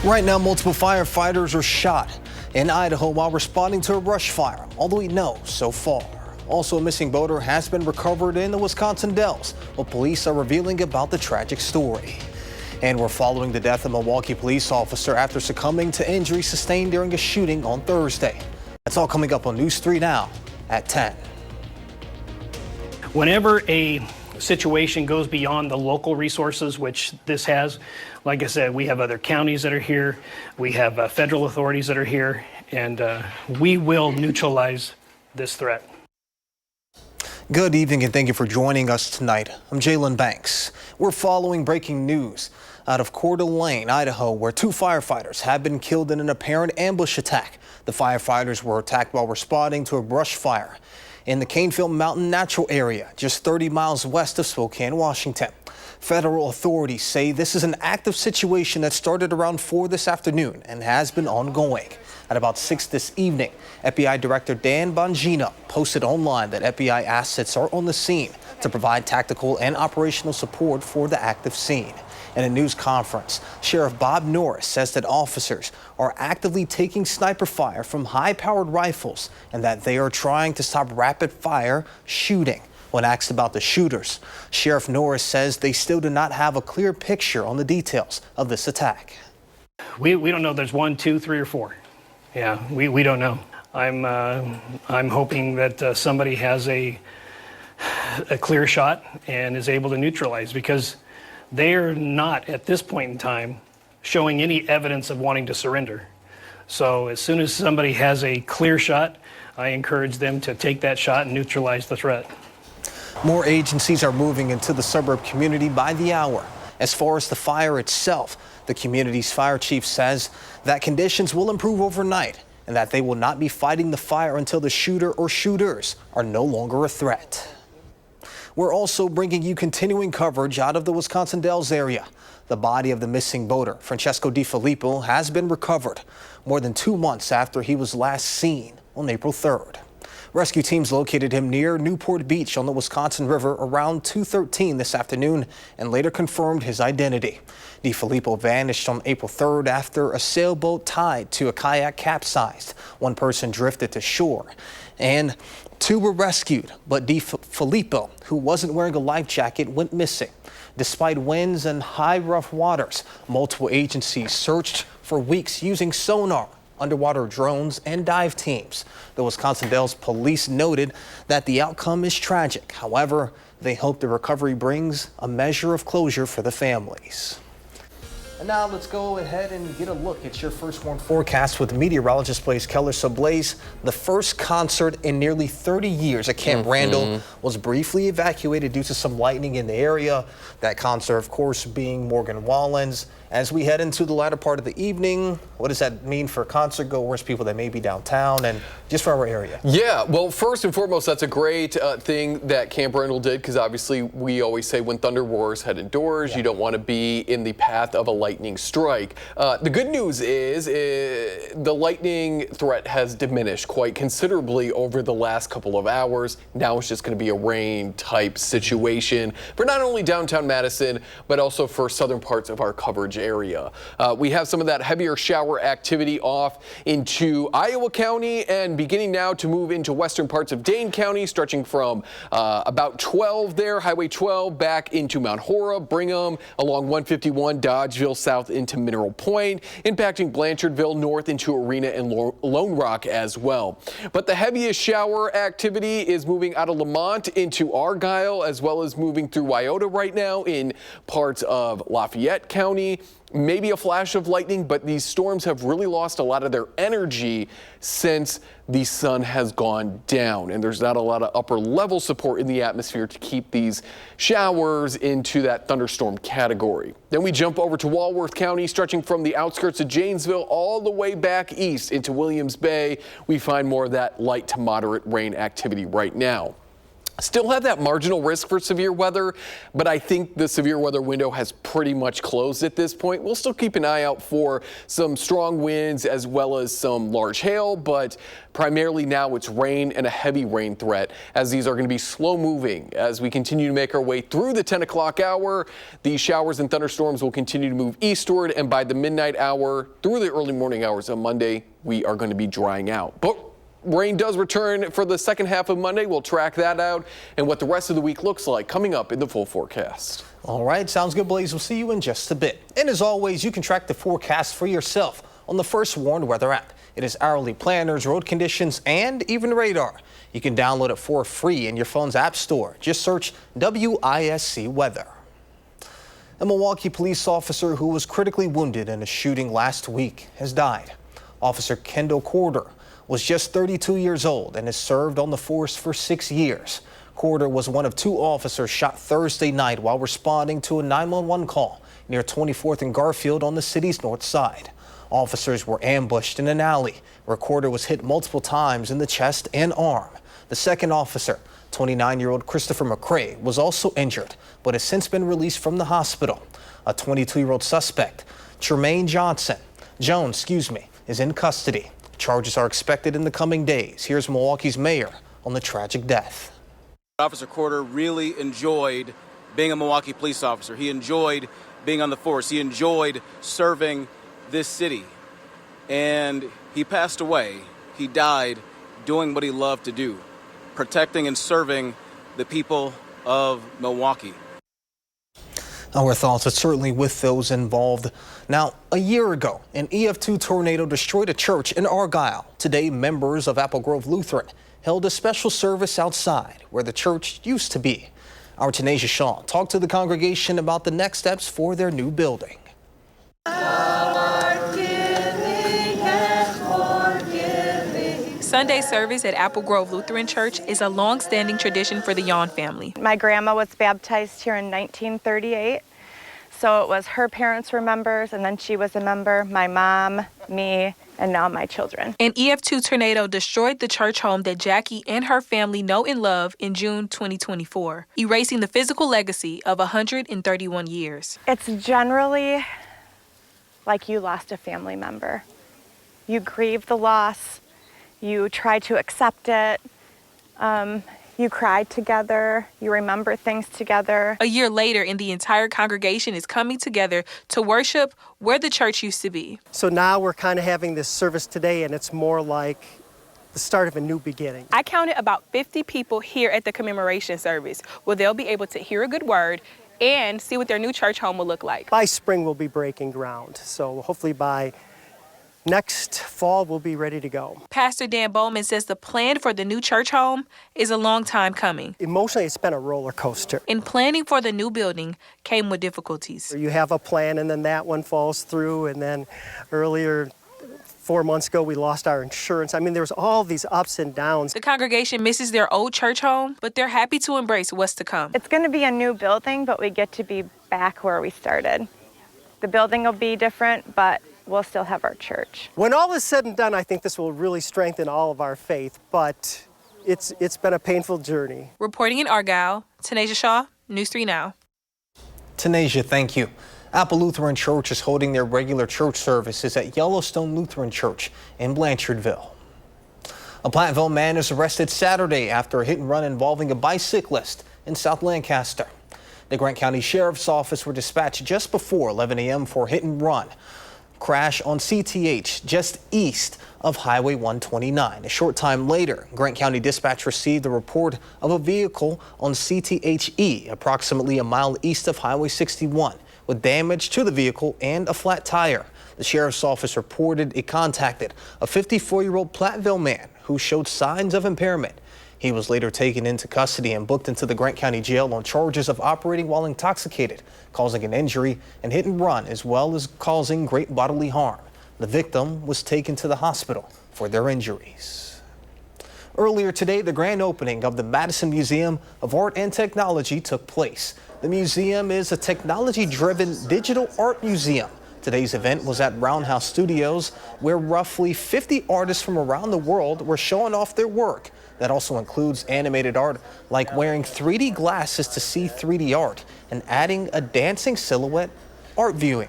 Right now, multiple firefighters are shot in Idaho while responding to a brush fire, although we know so far. Also, a missing boater has been recovered in the Wisconsin Dells, while police are revealing about the tragic story. And we're following the death of a Milwaukee police officer after succumbing to injuries sustained during a shooting on Thursday. That's all coming up on News 3 Now at 10. Whenever a situation goes beyond the local resources, which this has, like I said, we have other counties that are here, we have federal authorities that are here, and we will neutralize this threat. Good evening and thank you for joining us tonight. I'm Jalen Banks. We're following breaking news out of Coeur d'Alene, Idaho, where 2 firefighters have been killed in an apparent ambush attack. The firefighters were attacked while responding to a brush fire in the Caneville Mountain Natural Area, just 30 miles west of Spokane, Washington. Federal authorities say this is an active situation that started around 4 this afternoon and has been ongoing. At about 6 this evening, FBI Director Dan Bongino posted online that FBI assets are on the scene to provide tactical and operational support for the active scene. In a news conference, Sheriff Bob Norris says that officers are actively taking sniper fire from high-powered rifles and that they are trying to stop rapid-fire shooting. When asked about the shooters, Sheriff Norris says they still do not have a clear picture on the details of this attack. We don't know if there's 1, 2, 3, or 4. Yeah, we don't know. I'm hoping that somebody has a clear shot and is able to neutralize, because they're not at this point in time showing any evidence of wanting to surrender. So as soon as somebody has a clear shot, I encourage them to take that shot and neutralize the threat. More agencies are moving into the suburb community by the hour. As far as the fire itself, the community's fire chief says that conditions will improve overnight and that they will not be fighting the fire until the shooter or shooters are no longer a threat. We're also bringing you continuing coverage out of the Wisconsin Dells area. The body of the missing boater, Francesco DiFilippo, has been recovered more than 2 months after he was last seen on April 3rd. Rescue teams located him near Newport Beach on the Wisconsin River around 2:13 this afternoon and later confirmed his identity. DiFilippo vanished on April 3rd after a sailboat tied to a kayak capsized. 1 person drifted to shore and 2 were rescued, but DiFilippo, who wasn't wearing a life jacket, went missing. Despite winds and high rough waters, multiple agencies searched for weeks using sonar, underwater drones, and dive teams. The Wisconsin Dells police noted that the outcome is tragic. However, they hope the recovery brings a measure of closure for the families. And now let's go ahead and get a look at your first warn forecast with meteorologist Blaise Keller. So Blaise, the first concert in nearly 30 years at Camp Randall was briefly evacuated due to some lightning in the area. That concert, of course, being Morgan Wallen's. As we head into the latter part of the evening, what does that mean for concert goers, people that may be downtown, and just for our area? Yeah, well, first and foremost, that's a great thing that Camp Randall did, because obviously we always say when thunder roars, head indoors. You don't want to be in the path of a lightning strike. The good news is the lightning threat has diminished quite considerably over the last couple of hours. Now it's just going to be a rain type situation for not only downtown Madison, but also for southern parts of our coverage area. We have some of that heavier shower activity off into Iowa County and beginning now to move into western parts of Dane County, stretching from about 12 there, Highway 12, back into Mount Horeb, Brigham, along 151, Dodgeville, south into Mineral Point, impacting Blanchardville, north into Arena and Lone Rock as well. But the heaviest shower activity is moving out of Lamont into Argyle, as well as moving through Wyoto right now in parts of Lafayette County. Maybe a flash of lightning, but these storms have really lost a lot of their energy since the sun has gone down, and there's not a lot of upper level support in the atmosphere to keep these showers into that thunderstorm category. Then we jump over to Walworth County, stretching from the outskirts of Janesville all the way back east into Williams Bay. We find more of that light to moderate rain activity right now. Still have that marginal risk for severe weather, but I think the severe weather window has pretty much closed at this point. We'll still keep an eye out for some strong winds as well as some large hail, but primarily now it's rain and a heavy rain threat, as these are going to be slow moving. As we continue to make our way through the 10 o'clock hour, these showers and thunderstorms will continue to move eastward, and by the midnight hour through the early morning hours on Monday, we are going to be drying out. But rain does return for the second half of Monday. We'll track that out and what the rest of the week looks like coming up in the full forecast. All right, sounds good, Blaze. We'll see you in just a bit. And as always, you can track the forecast for yourself on the First Warned Weather app. It is hourly planners, road conditions, and even radar. You can download it for free in your phone's app store. Just search WISC Weather. A Milwaukee police officer who was critically wounded in a shooting last week has died. Officer Kendall Corder was just 32 years old and has served on the force for 6 years. Corder was one of 2 officers shot Thursday night while responding to a 911 call near 24th and Garfield on the city's north side. Officers were ambushed in an alley where Corder was hit multiple times in the chest and arm. The second officer, 29-year-old Christopher McCray, was also injured but has since been released from the hospital. A 22-year-old suspect, Tremaine Jones, is in custody. Charges are expected in the coming days. Here's Milwaukee's mayor on the tragic death. Officer Corder really enjoyed being a Milwaukee police officer. He enjoyed being on the force. He enjoyed serving this city. And he passed away. He died doing what he loved to do, protecting and serving the people of Milwaukee. Our thoughts are certainly with those involved. Now, a year ago, an EF2 tornado destroyed a church in Argyle. Today, members of Apple Grove Lutheran held a special service outside where the church used to be. Our Tanisha Shaw talked to the congregation about the next steps for their new building. Sunday service at Apple Grove Lutheran Church is a long-standing tradition for the Yawn family. My grandma was baptized here in 1938, so it was her parents were members, and then she was a member, my mom, me, and now my children. An EF2 tornado destroyed the church home that Jackie and her family know and love in June 2024, erasing the physical legacy of 131 years. It's generally like you lost a family member. You grieve the loss. You try to accept it. You cry together. You remember things together. A year later, and the entire congregation is coming together to worship where the church used to be. So now we're kind of having this service today, and it's more like the start of a new beginning. I counted about 50 people here at the commemoration service, where they'll be able to hear a good word and see what their new church home will look like. By spring, we'll be breaking ground. So hopefully by next fall, we'll be ready to go. Pastor Dan Bowman says the plan for the new church home is a long time coming. Emotionally, it's been a roller coaster. In planning for the new building came with difficulties. You have a plan, and then that one falls through, and then earlier, 4 months ago, we lost our insurance. I mean, there's all these ups and downs. The congregation misses their old church home, but they're happy to embrace what's to come. It's going to be a new building, but we get to be back where we started. The building will be different, but we'll still have our church. When all is said and done, I think this will really strengthen all of our faith, but it's been a painful journey. Reporting in Argyle, Tanisha Shaw, News 3 Now. Tanisha, thank you. Apple Lutheran Church is holding their regular church services at Yellowstone Lutheran Church in Blanchardville. A Platteville man is arrested Saturday after a hit and run involving a bicyclist in South Lancaster. The Grant County Sheriff's Office were dispatched just before 11 a.m. for a hit and run crash on CTH just east of Highway 129. A short time later, Grant County Dispatch received a report of a vehicle on CTHE approximately a mile east of Highway 61 with damage to the vehicle and a flat tire. The Sheriff's Office reported it contacted a 54-year-old Platteville man who showed signs of impairment. He was later taken into custody and booked into the Grant County Jail on charges of operating while intoxicated, causing an injury, and hit and run, as well as causing great bodily harm. The victim was taken to the hospital for their injuries. Earlier today, the grand opening of the Madison Museum of Art and Technology took place. The museum is a technology-driven digital art museum. Today's event was at Roundhouse Studios, where roughly 50 artists from around the world were showing off their work. that also includes animated art like wearing 3D glasses to see 3D art and adding a dancing silhouette art viewing.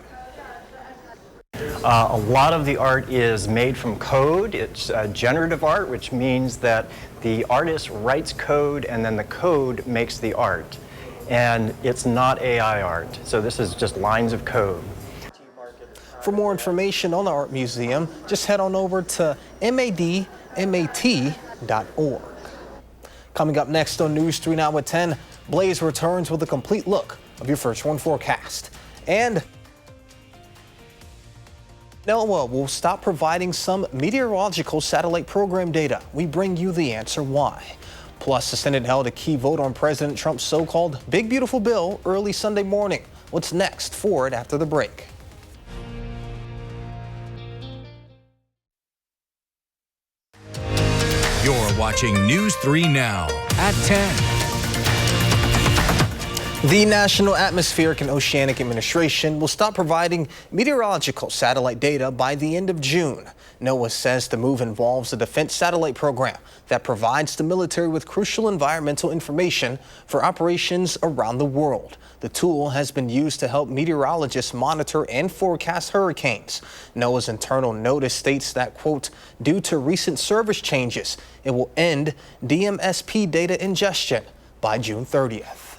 A lot of the art is made from code. It's generative art, which means that the artist writes code and then the code makes the art. And it's not AI art, so this is just lines of code. For more information on the Art Museum, just head on over to madmat.org. Coming up next on News 3 Now at 10, Blaze returns with a complete look of your First One forecast. And NOAA will stop providing some meteorological satellite program data. We bring you the answer why. Plus, the Senate held a key vote on President Trump's so-called Big Beautiful Bill early Sunday morning. What's next? For it after the break. You're watching News 3 Now at 10. The National Atmospheric and Oceanic Administration will stop providing meteorological satellite data by the end of June. NOAA says the move involves a defense satellite program that provides the military with crucial environmental information for operations around the world. The tool has been used to help meteorologists monitor and forecast hurricanes. NOAA's internal notice states that, quote, due to recent service changes, it will end DMSP data ingestion by June 30th.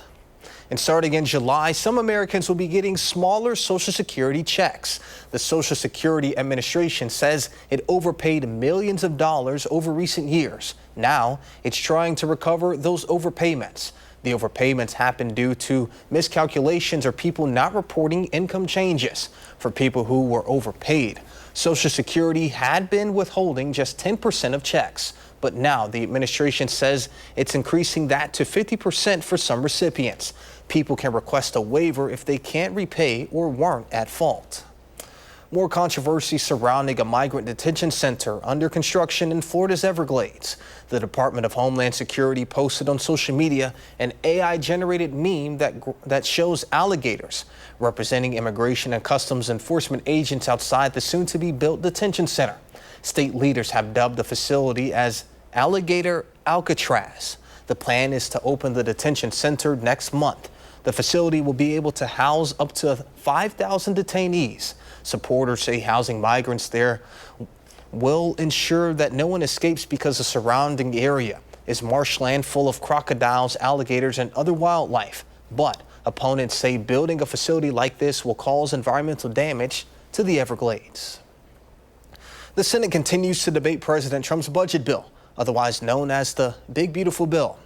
And starting in July, some Americans will be getting smaller Social Security checks. The Social Security Administration says it overpaid millions of dollars over recent years. Now it's trying to recover those overpayments. The overpayments happen due to miscalculations or people not reporting income changes. For people who were overpaid, Social Security had been withholding just 10% of checks. But now the administration says it's increasing that to 50% for some recipients. People can request a waiver if they can't repay or weren't at fault. More controversy surrounding a migrant detention center under construction in Florida's Everglades. The Department of Homeland Security posted on social media an AI-generated meme that shows alligators representing Immigration and Customs Enforcement agents outside the soon-to-be-built detention center. State leaders have dubbed the facility as Alligator Alcatraz. The plan is to open the detention center next month. The facility will be able to house up to 5,000 detainees. Supporters say housing migrants there will ensure that no one escapes because the surrounding area is marshland full of crocodiles, alligators, and other wildlife. But opponents say building a facility like this will cause environmental damage to the Everglades. The Senate continues to debate President Trump's budget bill, otherwise known as the Big Beautiful Bill.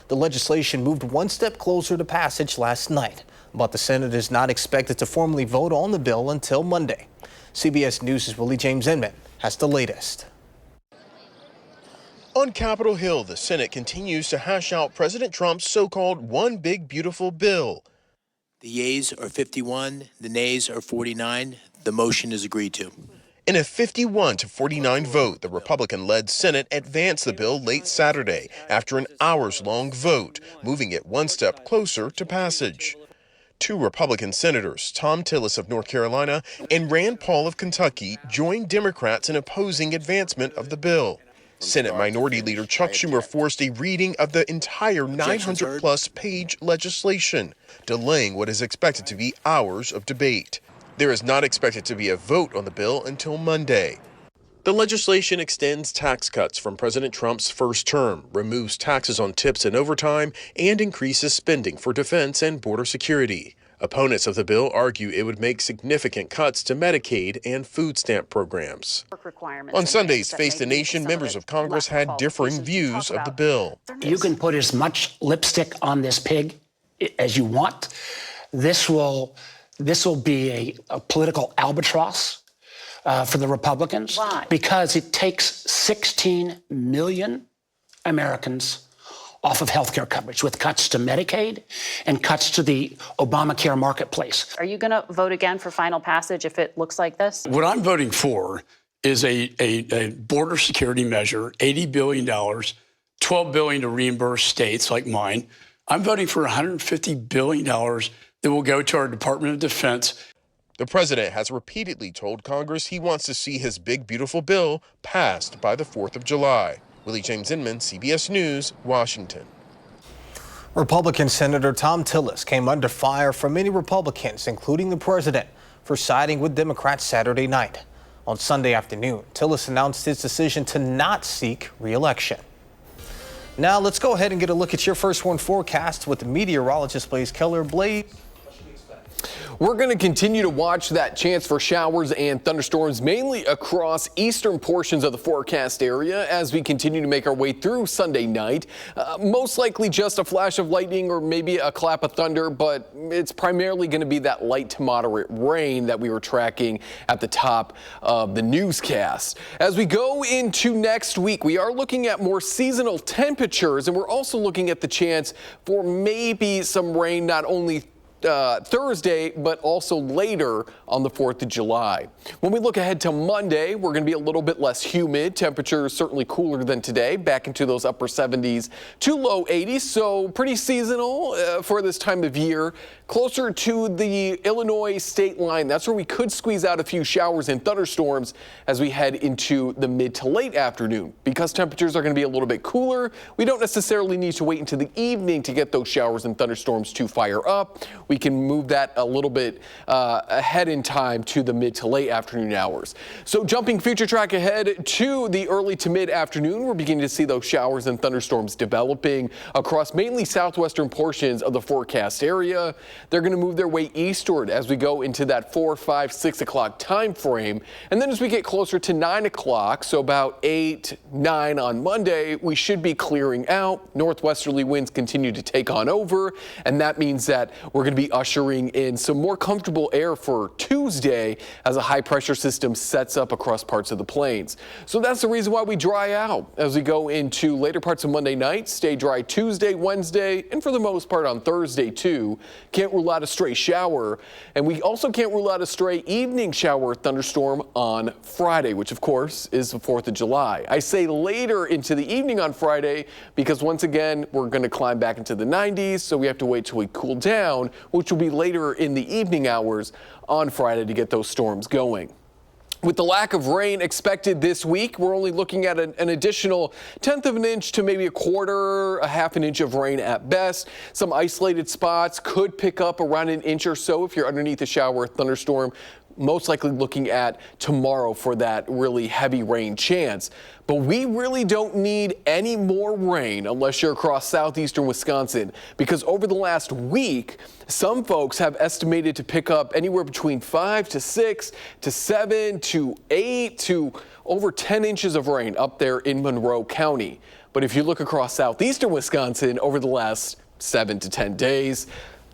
The legislation moved one step closer to passage last night, but the Senate is not expected to formally vote on the bill until Monday. CBS News' Willie James Inman has the latest. On Capitol Hill, the Senate continues to hash out President Trump's so-called One Big Beautiful Bill. The yeas are 51, the nays are 49. The motion is agreed to. In a 51-49 vote, the Republican-led Senate advanced the bill late Saturday after an hours-long vote, moving it one step closer to passage. Two Republican senators, Thom Tillis of North Carolina and Rand Paul of Kentucky, joined Democrats in opposing advancement of the bill. Senate Minority Leader Chuck Schumer forced a reading of the entire 900-plus page legislation, delaying what is expected to be hours of debate. There is not expected to be a vote on the bill until Monday. The legislation extends tax cuts from President Trump's first term, removes taxes on tips and overtime, and increases spending for defense and border security. Opponents of the bill argue it would make significant cuts to Medicaid and food stamp programs. On Sunday's Face the Nation, members of Congress had differing views of the bill. You can put as much lipstick on this pig as you want. This will be a political albatross for the Republicans. Why? Because it takes 16 million Americans off of health care coverage with cuts to Medicaid and cuts to the Obamacare marketplace. Are you going to vote again for final passage if it looks like this? What I'm voting for is a border security measure, $80 billion, $12 billion to reimburse states like mine. I'm voting for $150 billion that will go to our Department of Defense. The president has repeatedly told Congress he wants to see his big, beautiful bill passed by the 4th of July. Willie James Inman, CBS News, Washington. Republican Senator Thom Tillis came under fire from many Republicans, including the president, for siding with Democrats Saturday night. On Sunday afternoon, Tillis announced his decision to not seek re-election. Now let's go ahead and get a look at your first one forecast with the meteorologist Blaze Keller. Blaze. We're going to continue to watch that chance for showers and thunderstorms mainly across eastern portions of the forecast area as we continue to make our way through Sunday night. Most likely just a flash of lightning or maybe a clap of thunder, but it's primarily going to be that light to moderate rain that we were tracking at the top of the newscast. As we go into next week, we are looking at more seasonal temperatures, and we're also looking at the chance for maybe some rain not only Thursday, but also later on the 4th of July. When we look ahead to Monday, we're going to be a little bit less humid. Temperatures certainly cooler than today, back into those upper 70s to low 80s. So pretty seasonal for this time of year. Closer to the Illinois state line, that's where we could squeeze out a few showers and thunderstorms as we head into the mid to late afternoon. Because temperatures are going to be a little bit cooler, we don't necessarily need to wait until the evening to get those showers and thunderstorms to fire up. We can move that a little bit ahead in time to the mid to late afternoon hours. So jumping future track ahead to the early to mid afternoon, we're beginning to see those showers and thunderstorms developing across mainly southwestern portions of the forecast area. They're going to move their way eastward as we go into that 4, 5, 6 o'clock time frame. And then as we get closer to 9 o'clock, so about 8, 9 on Monday, we should be clearing out. Northwesterly winds continue to take on over, and that means that we're going to be ushering in some more comfortable air for Tuesday as a high pressure system sets up across parts of the plains. So that's the reason why we dry out as we go into later parts of Monday night, stay dry Tuesday, Wednesday, and for the most part on Thursday too. Can't rule out a stray shower, and we also can't rule out a stray evening shower or thunderstorm on Friday, which of course is the 4th of July. I say later into the evening on Friday because once again we're going to climb back into the 90s, so we have to wait till we cool down, which will be later in the evening hours on Friday to get those storms going. With the lack of rain expected this week, we're only looking at an additional 1/10 of an inch to maybe a quarter, a half an inch of rain at best. Some isolated spots could pick up around an inch or so if you're underneath a shower or thunderstorm. Most likely looking at tomorrow for that really heavy rain chance. But we really don't need any more rain unless you're across southeastern Wisconsin, because over the last week, some folks have estimated to pick up anywhere between 5 to 6 to 7 to 8 to over 10 inches of rain up there in Monroe County. But if you look across southeastern Wisconsin over the last 7 to 10 days,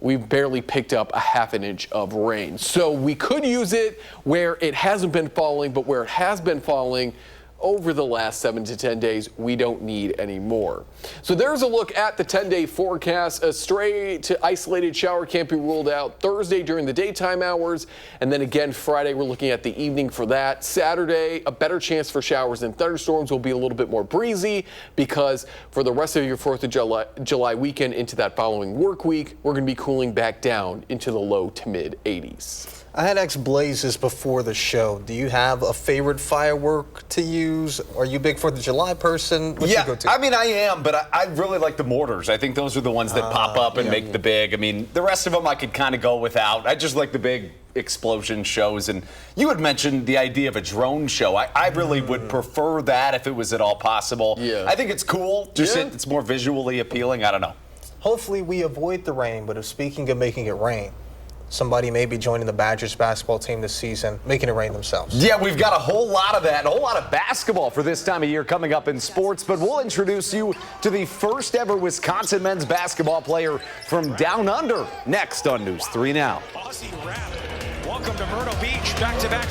we've barely picked up a half an inch of rain. So we could use it where it hasn't been falling, but where it has been falling over the last 7 to 10 days, we don't need any more. So there's a look at the 10-day forecast. A stray to isolated shower can't be ruled out Thursday during the daytime hours. And then again, Friday, we're looking at the evening for that. Saturday, a better chance for showers and thunderstorms. Will be a little bit more breezy because for the rest of your 4th of July weekend into that following work week, we're going to be cooling back down into the low to mid 80s. I had asked Blazes before the show. Do you have a favorite firework to use? Are you a big 4th of July person? What's your go-to? I mean, I am, but I really like the mortars. I think those are the ones that pop up and make the big. I mean, the rest of them I could kind of go without. I just like the big explosion shows. And you had mentioned the idea of a drone show. I really would prefer that if it was at all possible. Yeah. I think it's cool. Just it's more visually appealing. I don't know. Hopefully we avoid the rain, but if speaking of making it rain, somebody may be joining the Badgers basketball team this season, making it rain themselves. Yeah, we've got a whole lot of that, a whole lot of basketball for this time of year coming up in sports, but we'll introduce you to the first ever Wisconsin men's basketball player from down under next on News 3 Now. Aussie Rap. Welcome to Myrtle Beach, back-to-back.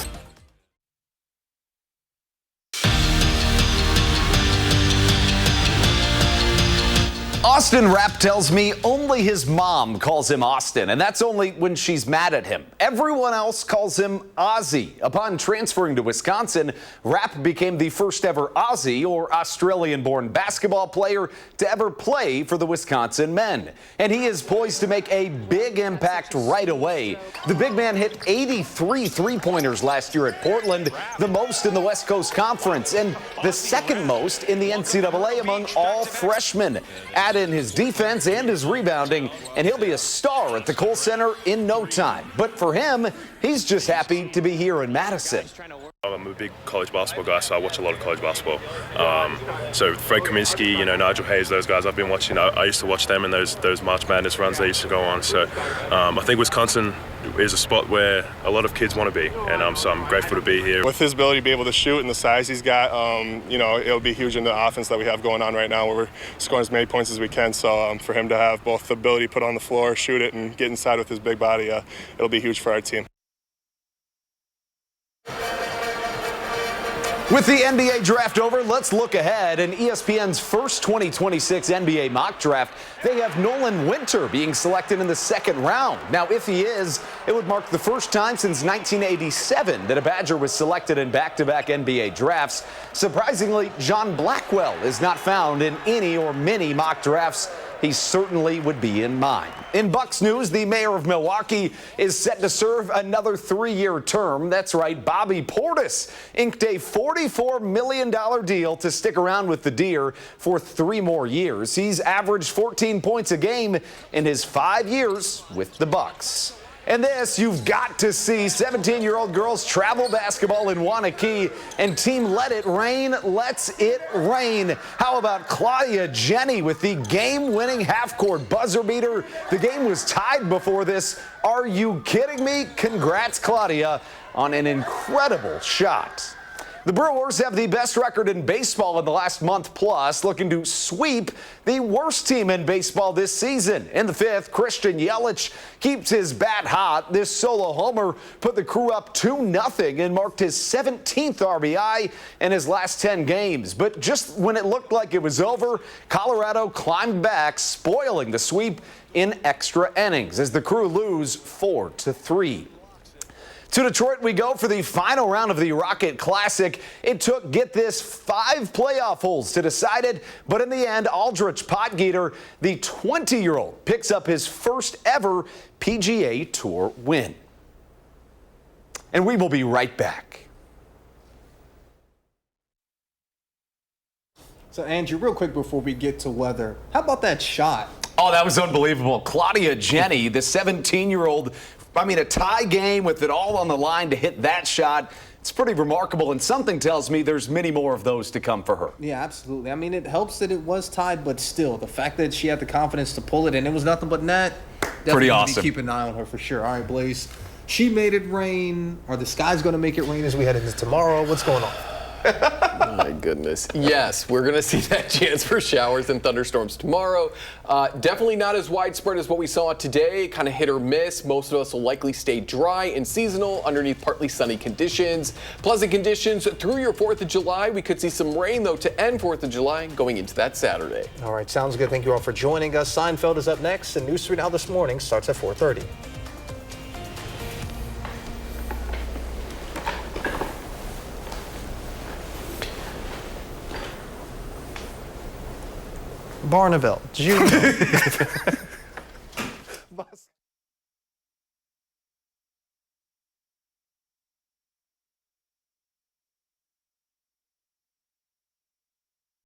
Austin Rapp tells me only his mom calls him Austin, and that's only when she's mad at him. Everyone else calls him Aussie. Upon transferring to Wisconsin, Rapp became the first ever Aussie, or Australian-born basketball player to ever play for the Wisconsin men. And he is poised to make a big impact right away. The big man hit 83 three-pointers last year at Portland, the most in the West Coast Conference, and the second most in the NCAA among all freshmen. Add in his defense and his rebounding, and he'll be a star at the Kohl Center in no time. But for him, he's just happy to be here in Madison. I'm a big college basketball guy, so I watch a lot of college basketball. So Fred Kaminsky, Nigel Hayes, those guys I've been watching. I used to watch them in those March Madness runs they used to go on. So I think Wisconsin is a spot where a lot of kids want to be, and so I'm grateful to be here. With his ability to be able to shoot and the size he's got, it'll be huge in the offense that we have going on right now, where we're scoring as many points as we can. So for him to have both the ability to put on the floor, shoot it, and get inside with his big body, it'll be huge for our team. With the NBA draft over, let's look ahead. In ESPN's first 2026 NBA mock draft, they have Nolan Winter being selected in the second round. Now, if he is, it would mark the first time since 1987 that a Badger was selected in back-to-back NBA drafts. Surprisingly, John Blackwell is not found in any or many mock drafts. He certainly would be in mine. In Bucks news, the mayor of Milwaukee is set to serve another 3-year term. That's right, Bobby Portis inked a $44 million deal to stick around with the Deer for 3 more years. He's averaged 14 points a game in his 5 years with the Bucks. And this, you've got to see 17-year-old girls travel basketball in Wanakee, and Team Let It Rain lets it rain. How about Claudia Jenny with the game-winning half-court buzzer beater? The game was tied before this. Are you kidding me? Congrats, Claudia, on an incredible shot. The Brewers have the best record in baseball in the last month plus, looking to sweep the worst team in baseball this season. In the 5th, Christian Yelich keeps his bat hot. This solo homer put the Crew up 2-0 and marked his 17th RBI in his last 10 games. But just when it looked like it was over, Colorado climbed back, spoiling the sweep in extra innings as the Crew lose 4-3. To Detroit we go for the final round of the Rocket Classic. It took, get this, 5 playoff holes to decide it, but in the end, Aldrich Potgieter, the 20-year-old, picks up his first ever PGA Tour win. And we will be right back. So, Andrew, real quick before we get to weather, how about that shot? Oh, that was unbelievable. Claudia Jenny, the 17-year-old, a tie game with it all on the line to hit that shot. It's pretty remarkable, and something tells me there's many more of those to come for her. Yeah, absolutely. It helps that it was tied, but still, the fact that she had the confidence to pull it and it was nothing but net, pretty awesome. Keep an eye on her for sure. All right, Blaze. She made it rain. Are the skies going to make it rain as we head into tomorrow? What's going on? My goodness. Yes, we're going to see that chance for showers and thunderstorms tomorrow. Definitely not as widespread as what we saw today, kind of hit or miss. Most of us will likely stay dry and seasonal underneath partly sunny conditions. Pleasant conditions through your 4th of July. We could see some rain, though, to end 4th of July going into that Saturday. All right, sounds good. Thank you all for joining us. Seinfeld is up next, and News 3 Now This Morning starts at 4:30. Barneveld, Jr.